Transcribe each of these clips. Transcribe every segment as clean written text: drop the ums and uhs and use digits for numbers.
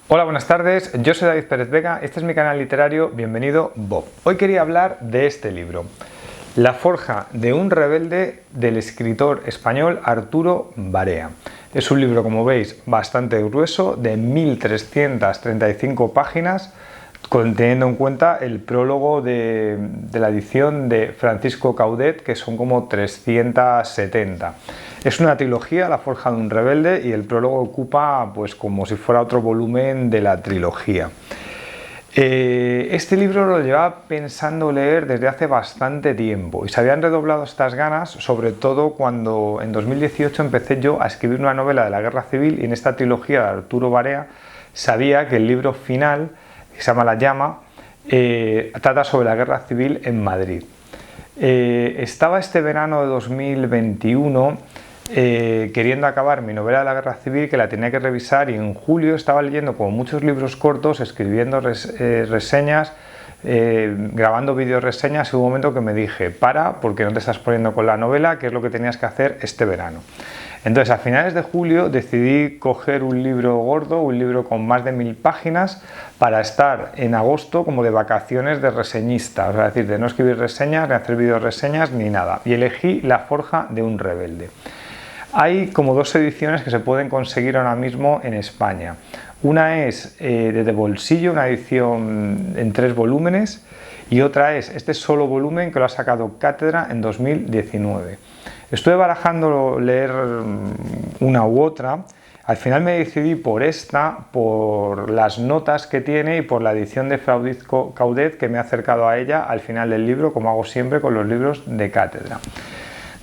Hola, buenas tardes, yo soy David Pérez Vega, este es mi canal literario, bienvenido Bob. Hoy quería hablar de este libro, La forja de un rebelde, del escritor español Arturo Barea. Es un libro, como veis, bastante grueso, de 1335 páginas, teniendo en cuenta el prólogo de la edición de Francisco Caudet, que son como 370. Es una trilogía, La forja de un rebelde, y el prólogo ocupa pues como si fuera otro volumen de la trilogía. Este libro lo llevaba pensando leer desde hace bastante tiempo y se habían redoblado estas ganas, sobre todo cuando en 2018 empecé yo a escribir una novela de la Guerra Civil, y en esta trilogía de Arturo Barea sabía que el libro final, que se llama La llama, trata sobre la Guerra Civil en Madrid. Estaba este verano de 2021 queriendo acabar mi novela de la Guerra Civil, que la tenía que revisar, y en julio estaba leyendo como muchos libros cortos, escribiendo reseñas, grabando vídeos reseñas, y hubo un momento que me dije, porque no te estás poniendo con la novela, que es lo que tenías que hacer este verano. Entonces, a finales de julio decidí coger un libro gordo, un libro con más de 1000 páginas, para estar en agosto como de vacaciones de reseñista, o sea, es decir, de no escribir reseñas, ni hacer vídeos reseñas, ni nada. Y elegí La forja de un rebelde. Hay como dos ediciones que se pueden conseguir ahora mismo en España. Una es de bolsillo, una edición en 3 volúmenes, y otra es este solo volumen que lo ha sacado Cátedra en 2019. Estuve barajando leer una u otra. Al final me decidí por esta, por las notas que tiene y por la edición de Francisco Caudet, que me ha acercado a ella al final del libro, como hago siempre con los libros de Cátedra.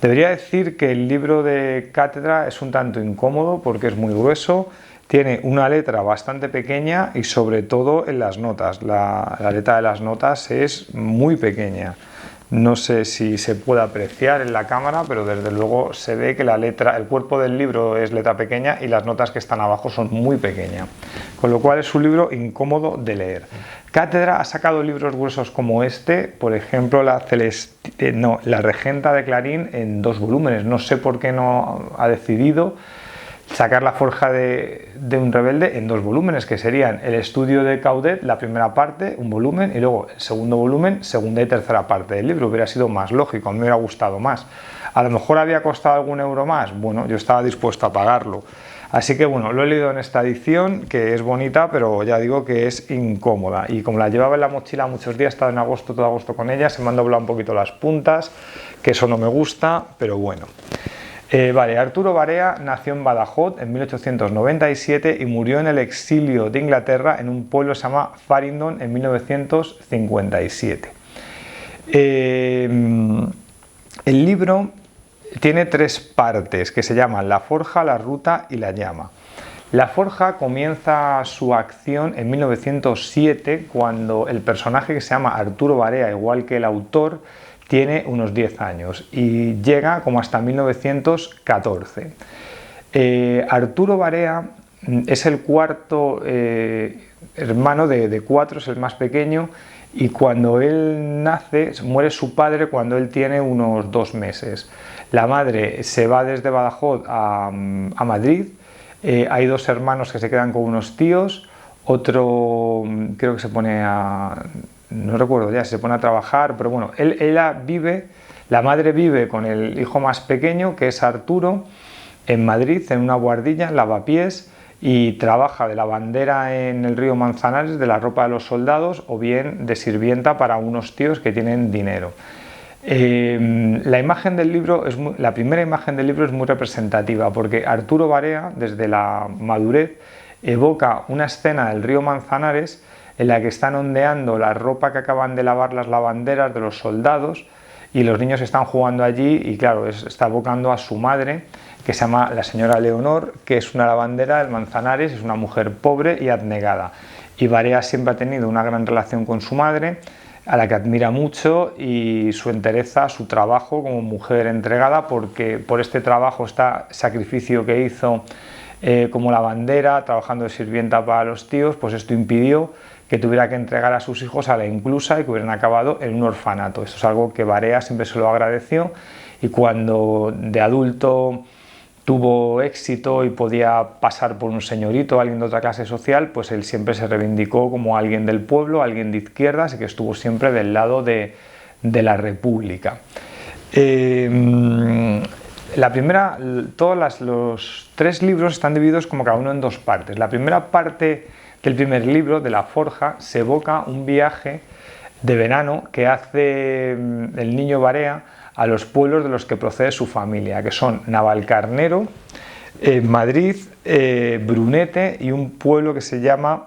Debería decir que el libro de Cátedra es un tanto incómodo porque es muy grueso, tiene una letra bastante pequeña y sobre todo en las notas. La letra de las notas es muy pequeña. No sé si se puede apreciar en la cámara, pero desde luego se ve que la letra, el cuerpo del libro es letra pequeña y las notas que están abajo son muy pequeñas, con lo cual es un libro incómodo de leer. Cátedra ha sacado libros gruesos como este, por ejemplo La Regenta de Clarín, en 2 volúmenes. No sé por qué no ha decidido sacar La forja de un rebelde en 2 volúmenes, que serían el estudio de Caudet, la primera parte, un volumen, y luego el segundo volumen, segunda y tercera parte del libro. Hubiera sido más lógico, me hubiera gustado más. A lo mejor había costado algún euro más, bueno, yo estaba dispuesto a pagarlo. Así que bueno, lo he leído en esta edición, que es bonita, pero ya digo que es incómoda. Y como la llevaba en la mochila muchos días, he estado en agosto, todo agosto con ella, se me han doblado un poquito las puntas, que eso no me gusta, pero bueno. Arturo Barea nació en Badajoz en 1897 y murió en el exilio de Inglaterra en un pueblo que se llama Farringdon en 1957. El libro tiene 3 partes que se llaman La forja, La ruta y La llama. La forja comienza su acción en 1907, cuando el personaje, que se llama Arturo Barea, igual que el autor, tiene unos 10 años y llega como hasta 1914. Arturo Barea es el cuarto hermano de 4, es el más pequeño, y cuando él nace, muere su padre cuando él tiene unos 2 meses. La madre se va desde Badajoz a Madrid. Hay 2 hermanos que se quedan con unos tíos, otro creo que se pone no recuerdo ya si se pone a trabajar, pero bueno, la madre vive con el hijo más pequeño, que es Arturo, en Madrid, en una buhardilla, en lavapiés, y trabaja de lavandera en el río Manzanares, de la ropa de los soldados, o bien de sirvienta para unos tíos que tienen dinero. La primera imagen del libro es muy representativa, porque Arturo Barea, desde la madurez, evoca una escena del río Manzanares en la que están ondeando la ropa que acaban de lavar las lavanderas de los soldados, y los niños están jugando allí, y claro, está evocando a su madre, que se llama la señora Leonor, que es una lavandera del Manzanares, es una mujer pobre y abnegada. Y Barea siempre ha tenido una gran relación con su madre, a la que admira mucho, y su entereza, su trabajo como mujer entregada, porque por este trabajo, este sacrificio que hizo como lavandera, trabajando de sirvienta para los tíos, pues esto impidió que tuviera que entregar a sus hijos a la inclusa y que hubieran acabado en un orfanato. Esto es algo que Barea siempre se lo agradeció, y cuando de adulto tuvo éxito y podía pasar por un señorito, alguien de otra clase social, pues él siempre se reivindicó como alguien del pueblo, alguien de izquierdas y que estuvo siempre del lado de la República. Los 3 libros están divididos como cada uno en 2 partes. La primera parte del primer libro, de La Forja, se evoca un viaje de verano que hace el niño Barea a los pueblos de los que procede su familia, que son Navalcarnero, Madrid, Brunete y un pueblo que se llama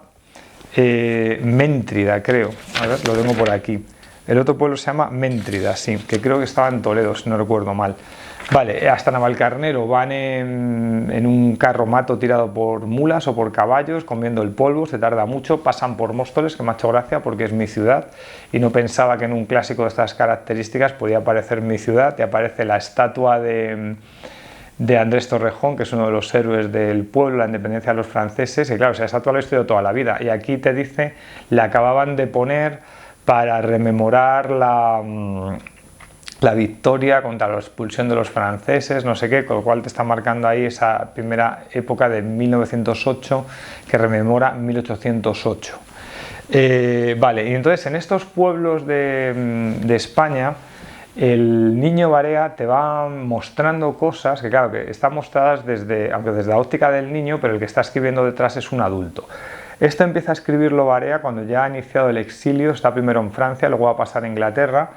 Méntrida, creo. A ver, lo tengo por aquí. El otro pueblo se llama Méntrida, sí, que creo que estaba en Toledo, si no recuerdo mal. Vale, hasta Navalcarnero van en un carromato tirado por mulas o por caballos, comiendo el polvo, se tarda mucho, pasan por Móstoles, que me ha hecho gracia porque es mi ciudad, y no pensaba que en un clásico de estas características podía aparecer mi ciudad, y aparece la estatua de Andrés Torrejón, que es uno de los héroes del pueblo, la independencia de los franceses, y claro, esa estatua la he estudiado toda la vida, y aquí te dice, la acababan de poner para rememorar la victoria contra la expulsión de los franceses, no sé qué, con lo cual te está marcando ahí esa primera época de 1908 que rememora 1808. Vale, y entonces en estos pueblos de España, el niño Barea te va mostrando cosas que claro, que están mostradas aunque desde la óptica del niño, pero el que está escribiendo detrás es un adulto. Esto empieza a escribirlo Barea cuando ya ha iniciado el exilio, está primero en Francia, luego va a pasar a Inglaterra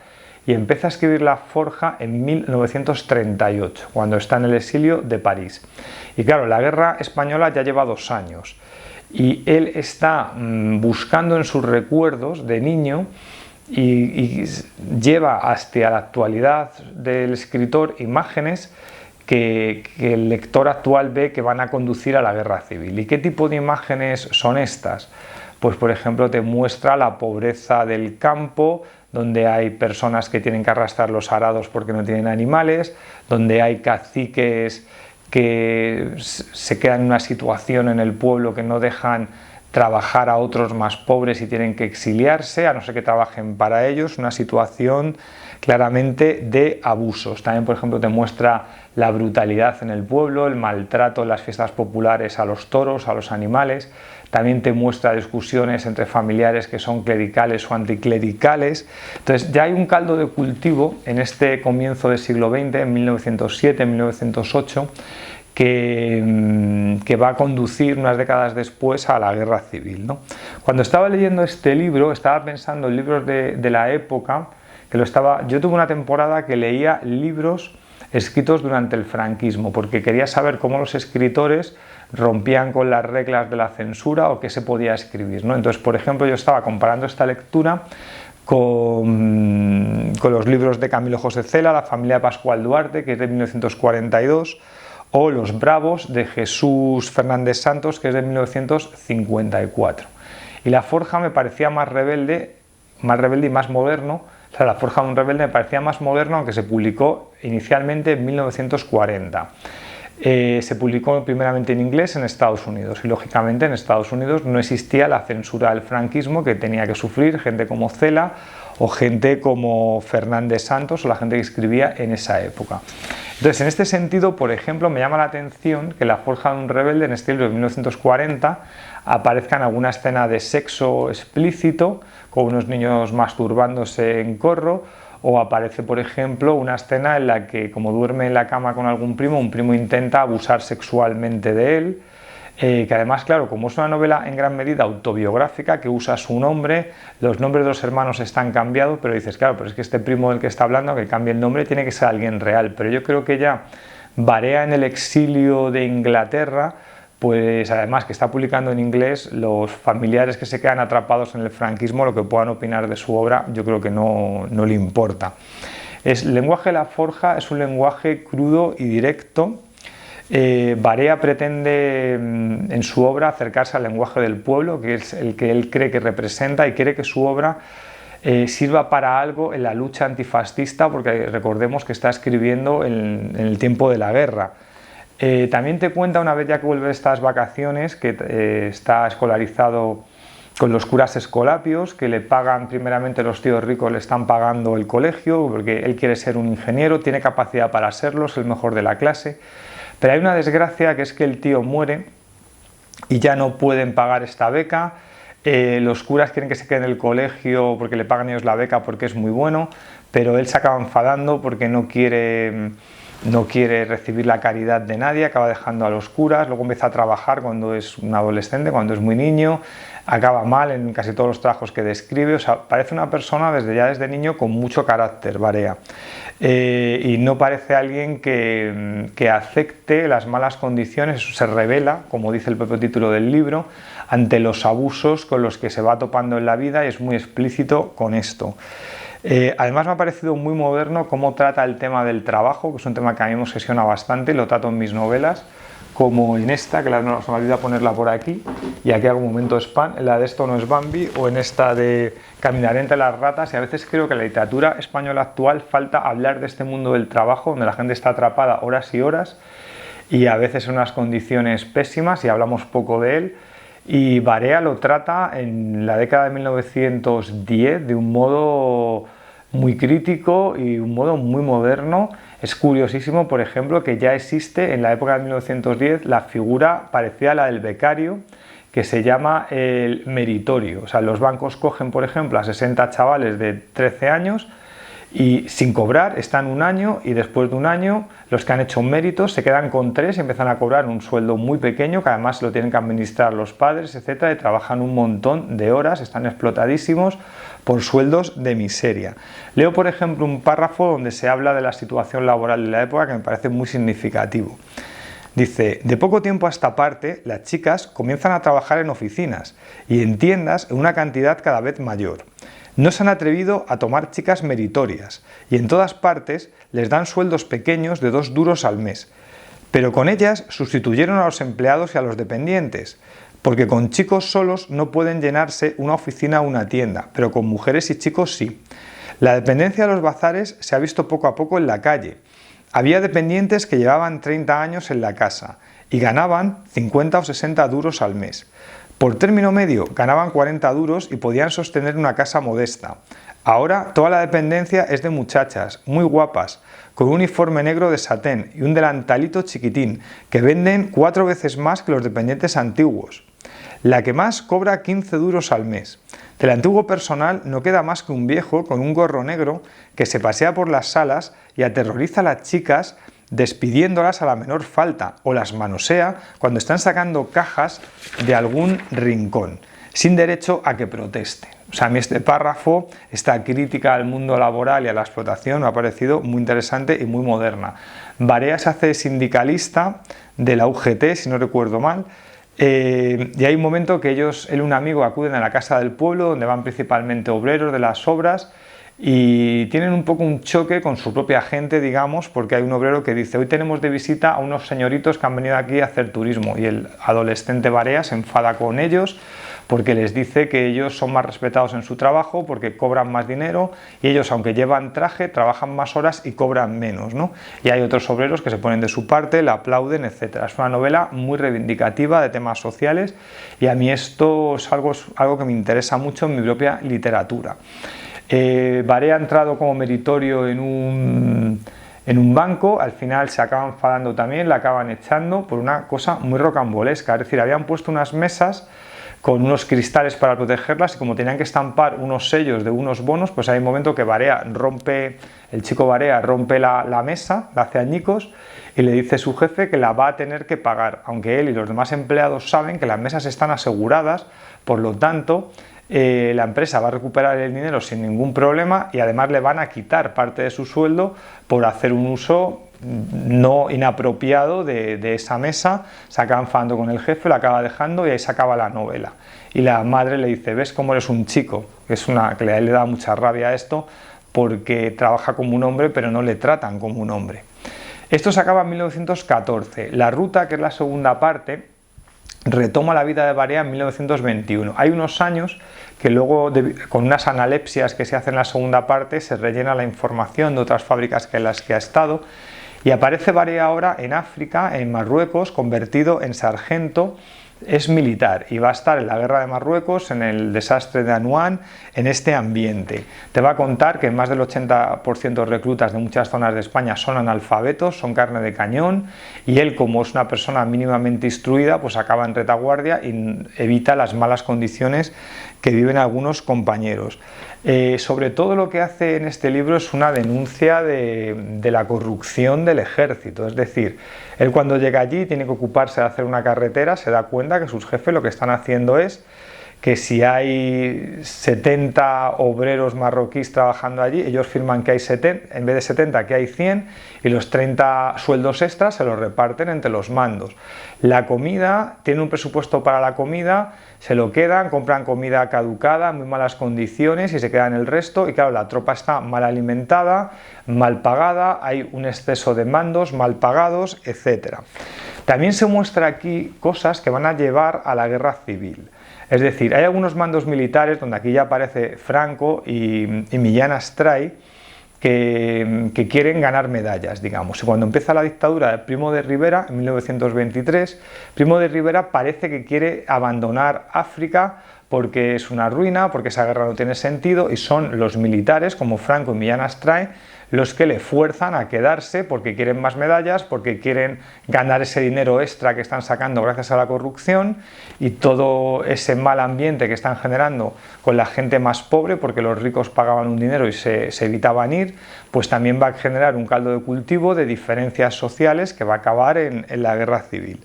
y empieza a escribir La Forja en 1938, cuando está en el exilio de París. Y claro, la guerra española ya lleva 2 años y él está buscando en sus recuerdos de niño y lleva hasta la actualidad del escritor imágenes que el lector actual ve que van a conducir a la guerra civil. ¿Y qué tipo de imágenes son estas? Pues por ejemplo te muestra la pobreza del campo, donde hay personas que tienen que arrastrar los arados porque no tienen animales, donde hay caciques que se quedan en una situación en el pueblo que no dejan trabajar a otros más pobres y tienen que exiliarse, a no ser que trabajen para ellos, una situación claramente de abusos. También, por ejemplo, te muestra la brutalidad en el pueblo, el maltrato en las fiestas populares a los toros, a los animales. También te muestra discusiones entre familiares que son clericales o anticlericales. Entonces ya hay un caldo de cultivo en este comienzo del siglo XX, en 1907, 1908, que va a conducir unas décadas después a la guerra civil, ¿no? Cuando estaba leyendo este libro, estaba pensando en libros de la época, yo tuve una temporada que leía libros escritos durante el franquismo, porque quería saber cómo los escritores rompían con las reglas de la censura o qué se podía escribir, ¿no? Entonces, por ejemplo, yo estaba comparando esta lectura con los libros de Camilo José Cela, La familia de Pascual Duarte, que es de 1942, o Los Bravos de Jesús Fernández Santos, que es de 1954. Y La Forja me parecía más rebelde y más moderno. O sea, La Forja de un rebelde me parecía más moderno, aunque se publicó inicialmente en 1940. Se publicó primeramente en inglés en Estados Unidos y lógicamente en Estados Unidos no existía la censura del franquismo que tenía que sufrir gente como Cela o gente como Fernández Santos o la gente que escribía en esa época. Entonces, en este sentido, por ejemplo, me llama la atención que La Forja de un rebelde, en este libro de 1940, aparezca en alguna escena de sexo explícito, con unos niños masturbándose en corro, o aparece, por ejemplo, una escena en la que, como duerme en la cama con algún primo, un primo intenta abusar sexualmente de él, que además, claro, como es una novela en gran medida autobiográfica, que usa su nombre, los nombres de los hermanos están cambiados, pero dices, claro, pero es que este primo del que está hablando, que cambie el nombre, tiene que ser alguien real. Pero yo creo que ya Barea en el exilio de Inglaterra, pues además que está publicando en inglés, los familiares que se quedan atrapados en el franquismo, lo que puedan opinar de su obra, yo creo que no le importa. El lenguaje de La Forja es un lenguaje crudo y directo. Barea pretende en su obra acercarse al lenguaje del pueblo, que es el que él cree que representa, y quiere que su obra sirva para algo en la lucha antifascista, porque recordemos que está escribiendo en el tiempo de la guerra. También te cuenta, una vez ya que vuelve de estas vacaciones, que está escolarizado con los curas escolapios, que le pagan primeramente los tíos ricos, le están pagando el colegio, porque él quiere ser un ingeniero, tiene capacidad para serlo, es el mejor de la clase, Pero hay una desgracia, que es que el tío muere y ya no pueden pagar esta beca. Los curas quieren que se quede en el colegio porque le pagan ellos la beca porque es muy bueno, pero él se acaba enfadando porque no quiere recibir la caridad de nadie, acaba dejando a los curas, luego empieza a trabajar cuando es un adolescente, cuando es muy niño, acaba mal en casi todos los trabajos que describe. O sea, parece una persona desde niño con mucho carácter, Barea, y no parece alguien que acepte las malas condiciones. Se revela, como dice el propio título del libro, ante los abusos con los que se va topando en la vida, y es muy explícito con esto. Además me ha parecido muy moderno cómo trata el tema del trabajo, que es un tema que a mí me obsesiona bastante, lo trato en mis novelas, como en esta, que se me olvida ponerla por aquí, y aquí hago un momento spam, en la de Esto no es Bambi, o en esta de Caminaré entre las ratas. Y a veces creo que en la literatura española actual falta hablar de este mundo del trabajo, donde la gente está atrapada horas y horas, y a veces en unas condiciones pésimas, y hablamos poco de él. Y Barea lo trata en la década de 1910 de un modo muy crítico y un modo muy moderno. Es curiosísimo, por ejemplo, que ya existe en la época de 1910 la figura parecida a la del becario, que se llama el meritorio. O sea, los bancos cogen, por ejemplo, a 60 chavales de 13 años y sin cobrar están un año, y después de un año los que han hecho méritos se quedan con 3 y empiezan a cobrar un sueldo muy pequeño, que además lo tienen que administrar los padres, etcétera, y trabajan un montón de horas, están explotadísimos por sueldos de miseria. Leo, por ejemplo, un párrafo donde se habla de la situación laboral de la época que me parece muy significativo. Dice: de poco tiempo a esta parte, las chicas comienzan a trabajar en oficinas y en tiendas en una cantidad cada vez mayor. No se han atrevido a tomar chicas meritorias, y en todas partes les dan sueldos pequeños de 2 duros al mes. Pero con ellas sustituyeron a los empleados y a los dependientes, porque con chicos solos no pueden llenarse una oficina o una tienda, pero con mujeres y chicos sí. La dependencia de los bazares se ha visto poco a poco en la calle. Había dependientes que llevaban 30 años en la casa y ganaban 50 o 60 duros al mes. Por término medio ganaban 40 duros y podían sostener una casa modesta. Ahora toda la dependencia es de muchachas, muy guapas, con un uniforme negro de satén y un delantalito chiquitín, que venden 4 veces más que los dependientes antiguos. La que más cobra 15 duros al mes. Del antiguo personal no queda más que un viejo con un gorro negro que se pasea por las salas y aterroriza a las chicas despidiéndolas a la menor falta, o las manosea cuando están sacando cajas de algún rincón, sin derecho a que protesten. O sea, a mí este párrafo, esta crítica al mundo laboral y a la explotación, me ha parecido muy interesante y muy moderna. Barea se hace sindicalista de la UGT, si no recuerdo mal, y hay un momento que él y un amigo acuden a la casa del pueblo, donde van principalmente obreros de las obras, y tienen un poco un choque con su propia gente, digamos, porque hay un obrero que dice: hoy tenemos de visita a unos señoritos que han venido aquí a hacer turismo, y el adolescente Barea se enfada con ellos porque les dice que ellos son más respetados en su trabajo porque cobran más dinero, y ellos, aunque llevan traje, trabajan más horas y cobran menos, ¿no? Y hay otros obreros que se ponen de su parte, le aplauden, etc. Es una novela muy reivindicativa de temas sociales, y a mí esto es algo que me interesa mucho en mi propia literatura. Barea ha entrado como meritorio en un banco, al final se acaba enfadando también, la acaban echando por una cosa muy rocambolesca. Es decir, habían puesto unas mesas con unos cristales para protegerlas, y como tenían que estampar unos sellos de unos bonos, pues hay un momento que el chico Barea rompe la mesa, la hace añicos, y le dice a su jefe que la va a tener que pagar, aunque él y los demás empleados saben que las mesas están aseguradas, por lo tanto la empresa va a recuperar el dinero sin ningún problema, y además le van a quitar parte de su sueldo por hacer un uso no inapropiado de esa mesa. Se acaba enfadando con el jefe, la acaba dejando, y ahí se acaba la novela. Y la madre le dice: ves cómo eres un chico, que le da mucha rabia esto, porque trabaja como un hombre pero no le tratan como un hombre. Esto se acaba en 1914. La ruta, que es la segunda parte, retoma la vida de Barea en 1921. Hay unos años que luego, con unas analepsias que se hacen en la segunda parte, se rellena la información de otras fábricas en las que ha estado, y aparece Barea ahora en África, en Marruecos, convertido en sargento es militar y va a estar en la guerra de Marruecos, en el desastre de Anuán, en este ambiente. Te va a contar que más del 80% de reclutas de muchas zonas de España son analfabetos, son carne de cañón, y él, como es una persona mínimamente instruida, pues acaba en retaguardia y evita las malas condiciones que viven algunos compañeros. Sobre todo lo que hace en este libro es una denuncia de la corrupción del ejército, es decir, él cuando llega allí tiene que ocuparse de hacer una carretera, se da cuenta que sus jefes lo que están haciendo es que si hay 70 obreros marroquíes trabajando allí, ellos firman que hay 70, en vez de 70 que hay 100, y los 30 sueldos extras se los reparten entre los mandos. La comida, tiene un presupuesto para la comida, se lo quedan, compran comida caducada, en muy malas condiciones, y se quedan el resto, y claro, la tropa está mal alimentada, mal pagada, hay un exceso de mandos mal pagados, etc. También se muestra aquí cosas que van a llevar a la guerra civil. Es decir, hay algunos mandos militares, donde aquí ya aparece Franco y Millán Astray, que quieren ganar medallas, digamos. Y cuando empieza la dictadura de Primo de Rivera, en 1923, Primo de Rivera parece que quiere abandonar África porque es una ruina, porque esa guerra no tiene sentido, y son los militares, como Franco y Millán Astray, los que le fuerzan a quedarse porque quieren más medallas, porque quieren ganar ese dinero extra que están sacando gracias a la corrupción, y todo ese mal ambiente que están generando con la gente más pobre, porque los ricos pagaban un dinero y se evitaban ir, pues también va a generar un caldo de cultivo de diferencias sociales que va a acabar en la guerra civil.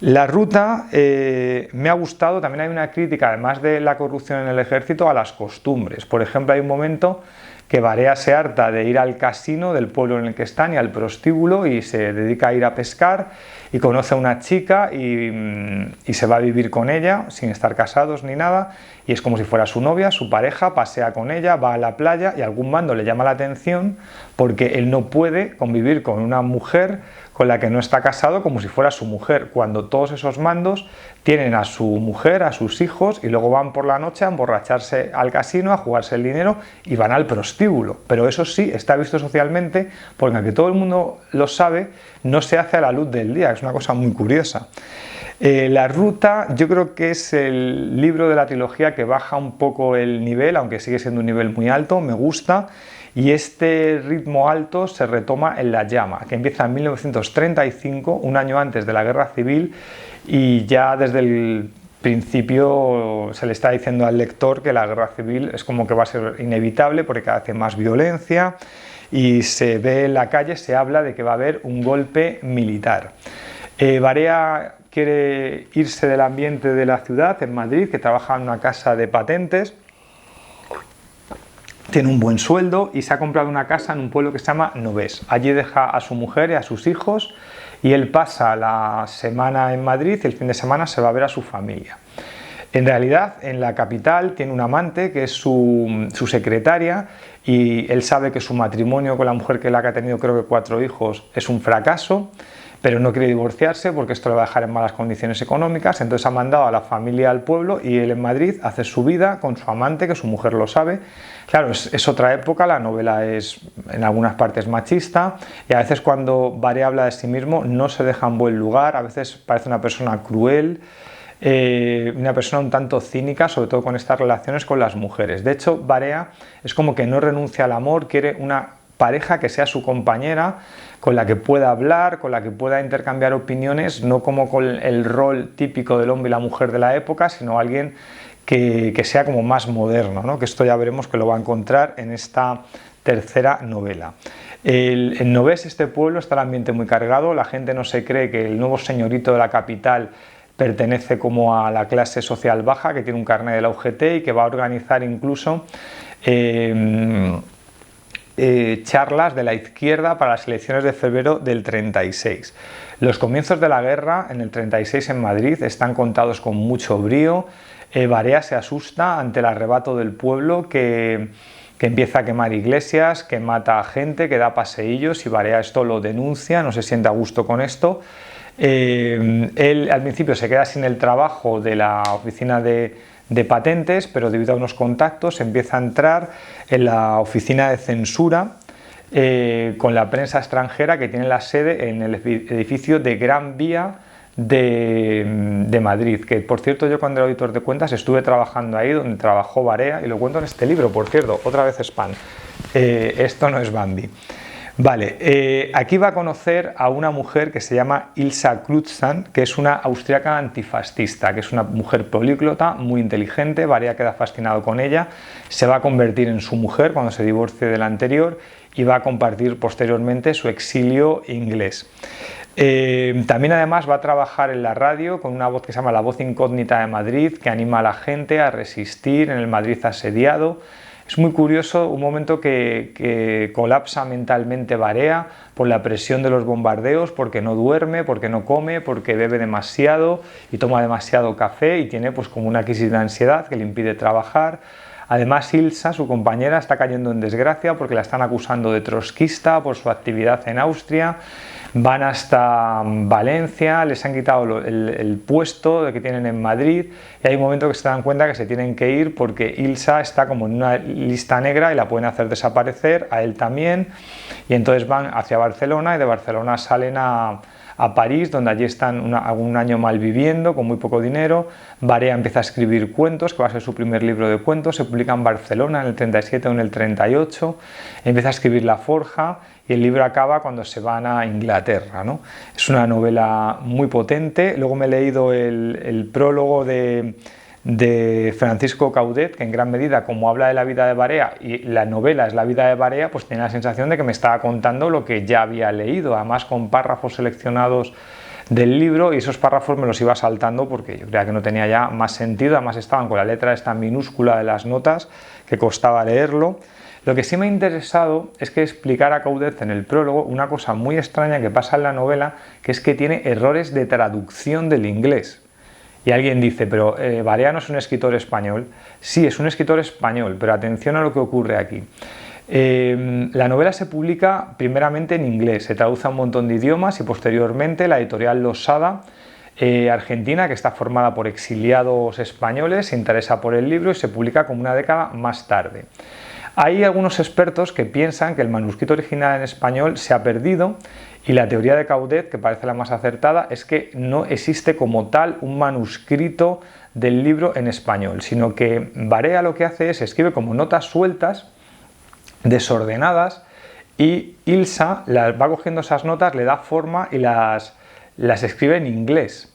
La ruta me ha gustado. También hay una crítica, además de la corrupción en el ejército, a las costumbres. Por ejemplo, hay un momento que Barea se harta de ir al casino del pueblo en el que están y al prostíbulo, y se dedica a ir a pescar, y conoce a una chica y se va a vivir con ella sin estar casados ni nada, y es como si fuera su novia, su pareja, pasea con ella, va a la playa, y algún mando le llama la atención porque él no puede convivir con una mujer con la que no está casado como si fuera su mujer, cuando todos esos mandos tienen a su mujer, a sus hijos, y luego van por la noche a emborracharse al casino, a jugarse el dinero, y van al prostíbulo. Pero eso sí está visto socialmente, porque aunque todo el mundo lo sabe, no se hace a la luz del día, es una cosa muy curiosa. La ruta, yo creo que es el libro de la trilogía que baja un poco el nivel, aunque sigue siendo un nivel muy alto, me gusta. Y este ritmo alto se retoma en La llama, que empieza en 1935, un año antes de la guerra civil, y ya desde el principio se le está diciendo al lector que la guerra civil es como que va a ser inevitable, porque cada vez hay más violencia, y se ve en la calle, se habla de que va a haber un golpe militar. Barea quiere irse del ambiente de la ciudad, en Madrid, que trabaja en una casa de patentes, tiene un buen sueldo y se ha comprado una casa en un pueblo que se llama Novés. Allí deja a su mujer y a sus hijos, y él pasa la semana en Madrid y el fin de semana se va a ver a su familia. En realidad, en la capital tiene un amante que es su secretaria, y él sabe que su matrimonio con la mujer que ha tenido, creo que 4 hijos, es un fracaso, pero no quiere divorciarse porque esto le va a dejar en malas condiciones económicas. Entonces ha mandado a la familia al pueblo, y él en Madrid hace su vida con su amante, que su mujer lo sabe. Claro, es otra época, la novela es en algunas partes machista, y a veces cuando Barea habla de sí mismo no se deja en buen lugar, a veces parece una persona cruel, una persona un tanto cínica, sobre todo con estas relaciones con las mujeres. De hecho, Barea es como que no renuncia al amor, quiere una pareja que sea su compañera, con la que pueda hablar, con la que pueda intercambiar opiniones, no como con el rol típico del hombre y la mujer de la época, sino alguien que sea como más moderno, ¿no? Que esto ya veremos que lo va a encontrar en esta tercera novela. En Novés, este pueblo, está el ambiente muy cargado, la gente no se cree que el nuevo señorito de la capital pertenece como a la clase social baja, que tiene un carnet de la UGT y que va a organizar incluso charlas de la izquierda para las elecciones de febrero del 36. Los comienzos de la guerra en el 36 en Madrid están contados con mucho brío. Barea se asusta ante el arrebato del pueblo que empieza a quemar iglesias, que mata a gente, que da paseillos, y Barea esto lo denuncia, no se siente a gusto con esto. Él al principio se queda sin el trabajo de la oficina de patentes, pero debido a unos contactos empieza a entrar en la oficina de censura con la prensa extranjera, que tiene la sede en el edificio de Gran Vía de Madrid, que por cierto yo cuando era auditor de cuentas estuve trabajando ahí donde trabajó Barea, y lo cuento en este libro, por cierto, otra vez spam. Esto no es Bambi. Vale, aquí va a conocer a una mujer que se llama Ilsa Crutzen, que es una austriaca antifascista, que es una mujer políglota, muy inteligente. Barea queda fascinado con ella, se va a convertir en su mujer cuando se divorcie de la anterior y va a compartir posteriormente su exilio inglés. También además va a trabajar en la radio con una voz que se llama La Voz Incógnita de Madrid, que anima a la gente a resistir en el Madrid asediado. Es muy curioso un momento que colapsa mentalmente Barea por la presión de los bombardeos, porque no duerme, porque no come, porque bebe demasiado y toma demasiado café y tiene pues como una crisis de ansiedad que le impide trabajar. Además, Ilsa, su compañera, está cayendo en desgracia porque la están acusando de trotskista por su actividad en Austria. Van hasta Valencia, les han quitado el puesto que tienen en Madrid y hay un momento que se dan cuenta que se tienen que ir porque Ilsa está como en una lista negra y la pueden hacer desaparecer, a él también, y entonces van hacia Barcelona y de Barcelona salen a París, donde allí están algún año mal viviendo, con muy poco dinero. Barea empieza a escribir cuentos, que va a ser su primer libro de cuentos, se publica en Barcelona en el 37 o en el 38, empieza a escribir La Forja y el libro acaba cuando se van a Inglaterra, ¿no? Es una novela muy potente. Luego me he leído el prólogo de Francisco Caudet, que en gran medida, como habla de la vida de Barea y la novela es la vida de Barea, pues tenía la sensación de que me estaba contando lo que ya había leído, además con párrafos seleccionados del libro, y esos párrafos me los iba saltando porque yo creía que no tenía ya más sentido, además estaban con la letra esta minúscula de las notas que costaba leerlo. Lo que sí me ha interesado es que explicara Caudet en el prólogo una cosa muy extraña que pasa en la novela, que es que tiene errores de traducción del inglés. Y alguien dice, pero Barea no es un escritor español. Sí, es un escritor español, pero atención a lo que ocurre aquí. La novela se publica primeramente en inglés, se traduce a un montón de idiomas y posteriormente la editorial Losada, argentina, que está formada por exiliados españoles, se interesa por el libro y se publica como una década más tarde. Hay algunos expertos que piensan que el manuscrito original en español se ha perdido y la teoría de Caudet, que parece la más acertada, es que no existe como tal un manuscrito del libro en español, sino que Barea lo que hace es escribe como notas sueltas, desordenadas, y Ilsa va cogiendo esas notas, le da forma y las escribe en inglés.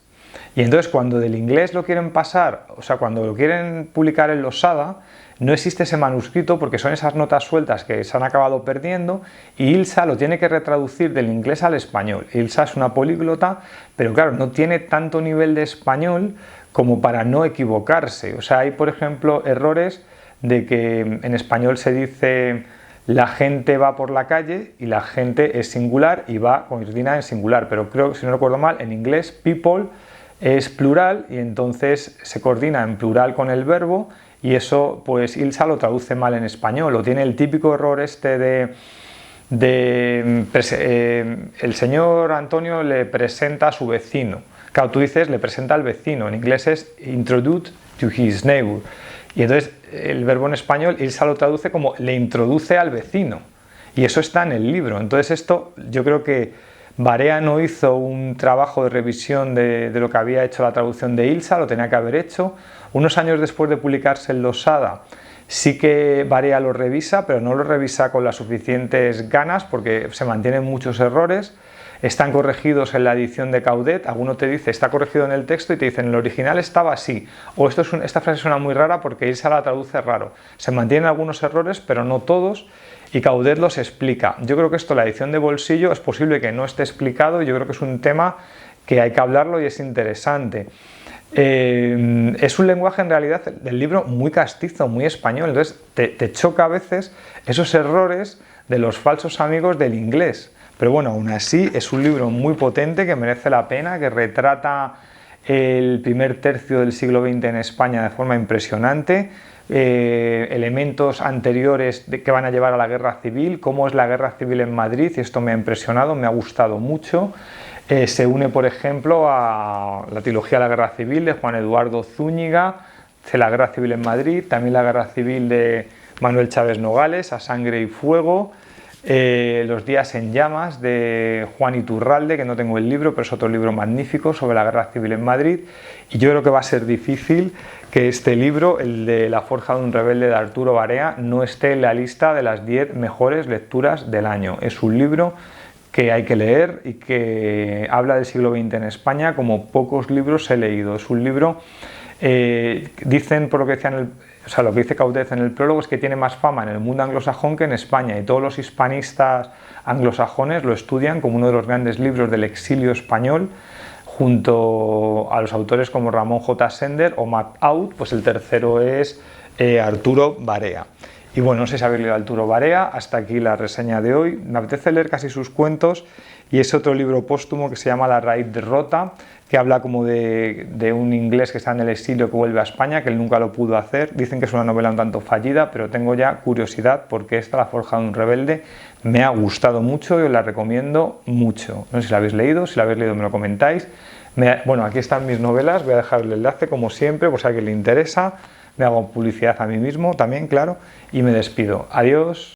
Y entonces cuando del inglés lo quieren pasar, o sea, cuando lo quieren publicar en Losada, no existe ese manuscrito porque son esas notas sueltas que se han acabado perdiendo y Ilsa lo tiene que retraducir del inglés al español. Ilsa es una políglota, pero claro, no tiene tanto nivel de español como para no equivocarse. O sea, hay por ejemplo errores de que en español se dice la gente va por la calle y la gente es singular y va coordina en singular, pero creo que si no recuerdo mal, en inglés people es plural y entonces se coordina en plural con el verbo y eso pues Ilsa lo traduce mal en español, o tiene el típico error este el señor Antonio le presenta a su vecino. Claro, tú dices le presenta al vecino, en inglés es introduce to his neighbor. Y entonces el verbo en español Ilsa lo traduce como le introduce al vecino. Y eso está en el libro. Entonces esto yo creo que Barea no hizo un trabajo de revisión de lo que había hecho la traducción de Ilsa, lo tenía que haber hecho. Unos años después de publicarse en Losada, sí que Barea lo revisa, pero no lo revisa con las suficientes ganas porque se mantienen muchos errores. Están corregidos en la edición de Caudet, alguno te dice está corregido en el texto y te dicen en el original estaba así, o esta frase suena muy rara porque Ilsa la traduce raro. Se mantienen algunos errores, pero no todos, y Caudet los explica. Yo creo que esto, la edición de bolsillo, es posible que no esté explicado, yo creo que es un tema que hay que hablarlo y es interesante. Es un lenguaje en realidad del libro muy castizo, muy español, entonces te choca a veces esos errores de los falsos amigos del inglés. Pero bueno, aún así es un libro muy potente que merece la pena, que retrata el primer tercio del siglo XX en España de forma impresionante, elementos anteriores que van a llevar a la guerra civil, cómo es la guerra civil en Madrid, y esto me ha impresionado, me ha gustado mucho. Se une, por ejemplo, a la trilogía de la guerra civil de Juan Eduardo Zúñiga, de la guerra civil en Madrid, también la guerra civil de Manuel Chávez Nogales, A Sangre y Fuego. Los días en llamas de Juan Iturralde, que no tengo el libro, pero es otro libro magnífico sobre la guerra civil en Madrid. Y yo creo que va a ser difícil que este libro, el de La forja de un rebelde de Arturo Barea, no esté en la lista de las 10 mejores lecturas del año. Es un libro que hay que leer y que habla del siglo XX en España como pocos libros he leído. Es un libro, dicen por lo que decían lo que dice Caudez en el prólogo, es que tiene más fama en el mundo anglosajón que en España, y todos los hispanistas anglosajones lo estudian como uno de los grandes libros del exilio español, junto a los autores como Ramón J. Sender o Matt Out. Pues el tercero es Arturo Barea. Y bueno, no sé si habéis leído Arturo Barea. Hasta aquí la reseña de hoy. Me apetece leer casi sus cuentos, y es otro libro póstumo que se llama La raíz rota, que habla como de un inglés que está en el exilio que vuelve a España, que él nunca lo pudo hacer. Dicen que es una novela un tanto fallida, pero tengo ya curiosidad porque esta, La forja de un rebelde, me ha gustado mucho y os la recomiendo mucho. No sé si la habéis leído, si la habéis leído me lo comentáis. Bueno, aquí están mis novelas, voy a dejar el enlace como siempre por si a alguien le interesa. Me hago publicidad a mí mismo también, claro, y me despido. Adiós.